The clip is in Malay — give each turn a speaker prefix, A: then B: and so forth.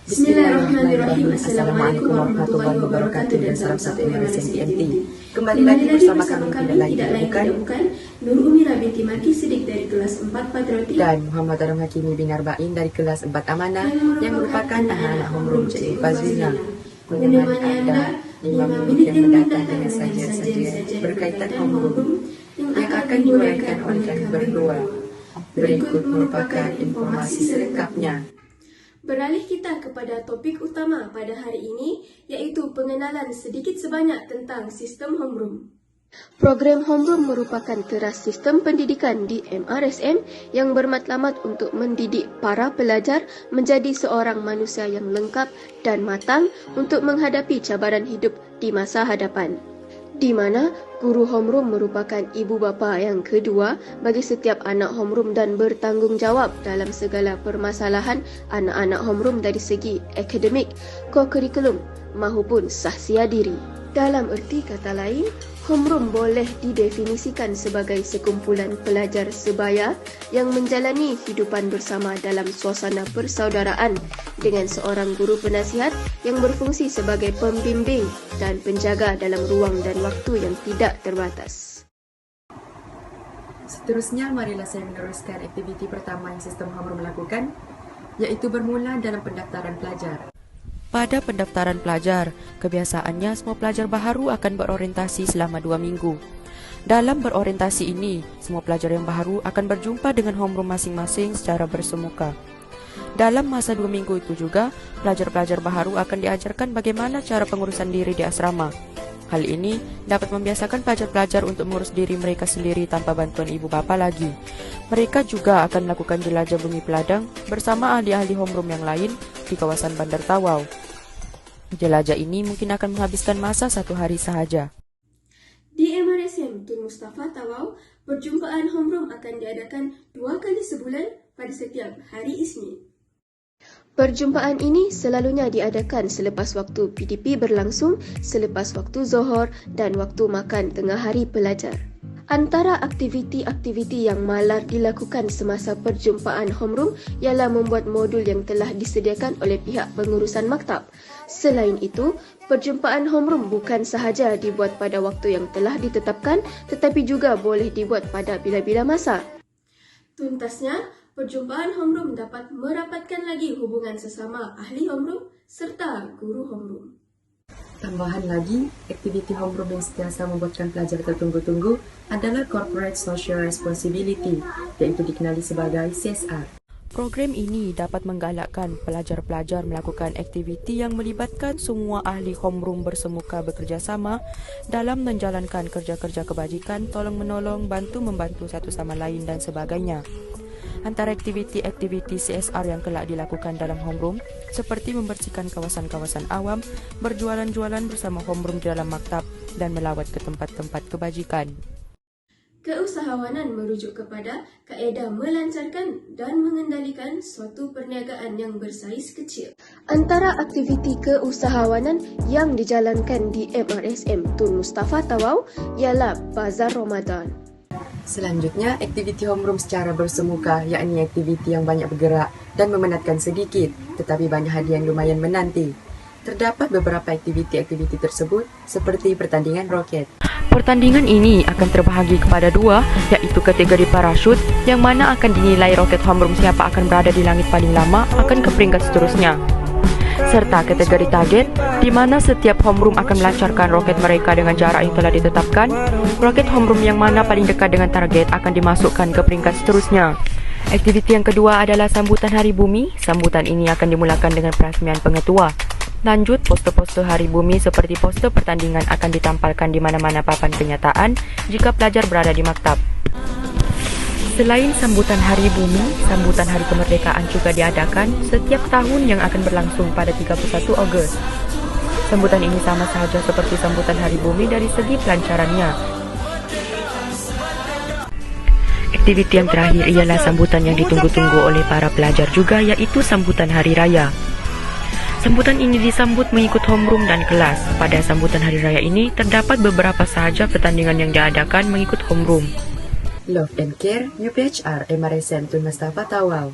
A: Bismillahirrahmanirrahim. Assalamualaikum warahmatullahi wabarakatuh dan salam satu MRSM TNT. Kembali lagi bersama kami tidak lain tidak bukan Nur Umira binti Maki Sidik dari kelas 4 Patriotik
B: dan Muhammad Adam Hakimi bin Arba'in dari kelas 4 Amanah yang merupakan anak-anak homeroom Cikgu Fazlina. Menemani Anda 5 menit yang mendatang dengan sajian-sajian berkaitan homeroom yang akan diuraikan oleh kami berdua. Berikut merupakan informasi selengkapnya.
A: Beralih kita kepada topik utama pada hari ini, iaitu pengenalan sedikit sebanyak tentang sistem homeroom.
C: Program homeroom merupakan keras sistem pendidikan di MRSM yang bermatlamat untuk mendidik para pelajar menjadi seorang manusia yang lengkap dan matang untuk menghadapi cabaran hidup di masa hadapan. Di mana guru homeroom merupakan ibu bapa yang kedua bagi setiap anak homeroom dan bertanggungjawab dalam segala permasalahan anak-anak homeroom dari segi akademik, ko-kurikulum maupun sahsia diri. Dalam erti kata lain, homeroom boleh didefinisikan sebagai sekumpulan pelajar sebaya yang menjalani hidupan bersama dalam suasana persaudaraan dengan seorang guru penasihat yang berfungsi sebagai pembimbing dan penjaga dalam ruang dan waktu yang tidak terbatas.
B: Seterusnya, marilah saya meneruskan aktiviti pertama yang sistem homeroom lakukan, iaitu bermula dalam pendaftaran pelajar. Pada pendaftaran pelajar, kebiasaannya semua pelajar baharu akan berorientasi selama 2 minggu. Dalam berorientasi ini, semua pelajar yang baharu akan berjumpa dengan homeroom masing-masing secara bersemuka. Dalam masa 2 minggu itu juga, pelajar-pelajar baharu akan diajarkan bagaimana cara pengurusan diri di asrama. Hal ini dapat membiasakan pelajar-pelajar untuk mengurus diri mereka sendiri tanpa bantuan ibu bapa lagi. Mereka juga akan melakukan jelajah bumi peladang bersama ahli-ahli homeroom yang lain di kawasan Bandar Tawau. Jelajah ini mungkin akan menghabiskan masa 1 hari sahaja.
A: Di MRSM Tun Mustafa Tawau, perjumpaan homeroom akan diadakan 2 kali sebulan pada setiap hari Isnin.
C: Perjumpaan ini selalunya diadakan selepas waktu PDP berlangsung, selepas waktu Zohor dan waktu makan tengah hari pelajar. Antara aktiviti-aktiviti yang malar dilakukan semasa perjumpaan homeroom ialah membuat modul yang telah disediakan oleh pihak pengurusan maktab. Selain itu, perjumpaan homeroom bukan sahaja dibuat pada waktu yang telah ditetapkan tetapi juga boleh dibuat pada bila-bila masa.
A: Tuntasnya, perjumpaan homeroom dapat merapatkan lagi hubungan sesama ahli homeroom serta guru homeroom.
B: Tambahan lagi, aktiviti homeroom yang sentiasa membuatkan pelajar tertunggu-tunggu adalah Corporate Social Responsibility, iaitu dikenali sebagai CSR. Program ini dapat menggalakkan pelajar-pelajar melakukan aktiviti yang melibatkan semua ahli homeroom bersemuka bekerjasama dalam menjalankan kerja-kerja kebajikan, tolong-menolong, bantu-membantu satu sama lain dan sebagainya. Antara aktiviti-aktiviti CSR yang kelak dilakukan dalam homeroom seperti membersihkan kawasan-kawasan awam, berjualan-jualan bersama homeroom di dalam maktab dan melawat ke tempat-tempat kebajikan.
A: Keusahawanan merujuk kepada kaedah melancarkan dan mengendalikan suatu perniagaan yang bersaiz kecil.
C: Antara aktiviti keusahawanan yang dijalankan di MRSM Tun Mustafa Tawau ialah Bazar Ramadan.
B: Selanjutnya, aktiviti homeroom secara bersemuka, yakni aktiviti yang banyak bergerak dan memenatkan sedikit, tetapi banyak hadiah yang lumayan menanti. Terdapat beberapa aktiviti-aktiviti tersebut, seperti pertandingan roket. Pertandingan ini akan terbahagi kepada 2, iaitu kategori parachute, yang mana akan dinilai roket homeroom siapa akan berada di langit paling lama akan ke peringkat seterusnya. Serta kategori target, di mana setiap homeroom akan melancarkan roket mereka dengan jarak yang telah ditetapkan. Roket homeroom yang mana paling dekat dengan target akan dimasukkan ke peringkat seterusnya. Aktiviti yang kedua adalah sambutan Hari Bumi. Sambutan ini akan dimulakan dengan perasmian pengetua. Lanjut, poster-poster Hari Bumi seperti poster pertandingan akan ditampalkan di mana-mana papan kenyataan jika pelajar berada di maktab. Selain sambutan Hari Bumi, sambutan Hari Kemerdekaan juga diadakan setiap tahun yang akan berlangsung pada 31 Ogos. Sambutan ini sama sahaja seperti sambutan Hari Bumi dari segi pelancarannya. Aktiviti yang terakhir ialah sambutan yang ditunggu-tunggu oleh para pelajar juga, iaitu sambutan Hari Raya. Sambutan ini disambut mengikut homeroom dan kelas. Pada sambutan Hari Raya ini, terdapat beberapa sahaja pertandingan yang diadakan mengikut homeroom. Love and Care, UPHR, MRSM Tun Mustafa Tawau.